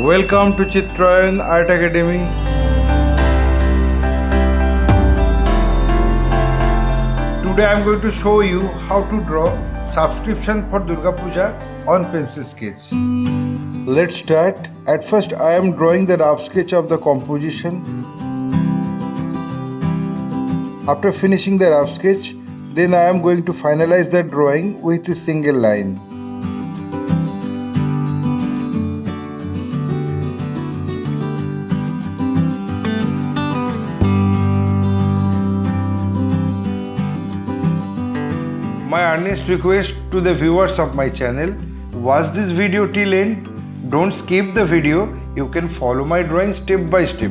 Welcome to Chitrayan Art Academy. Today I am going to show you how to draw subscription for Durga Puja on pencil sketch. Let's start. At first I am drawing the rough sketch of the composition. After finishing the rough sketch, then I am going to finalize the drawing with a single line. My earnest request to the viewers of my channel, watch this video till end. Don't skip the video. You can follow my drawing step by step.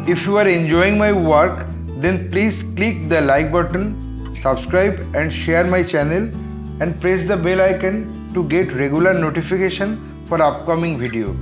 If you are enjoying my work, then please click the like button, subscribe and share my channel and press the bell icon to get regular notification for upcoming video.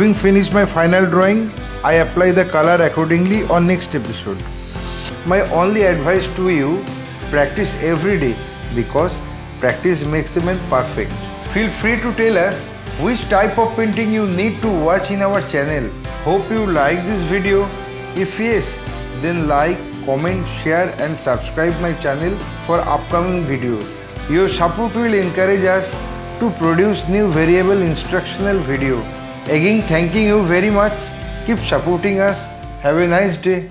Having finished my final drawing, I apply the color accordingly on next episode. My only advice to you, practice every day because practice makes a man perfect. Feel free to tell us which type of painting you need to watch in our channel. Hope you like this video. If yes, then like, comment, share and subscribe my channel for upcoming videos. Your support will encourage us to produce new variable instructional video. Again, thanking you very much. Keep supporting us. Have a nice day.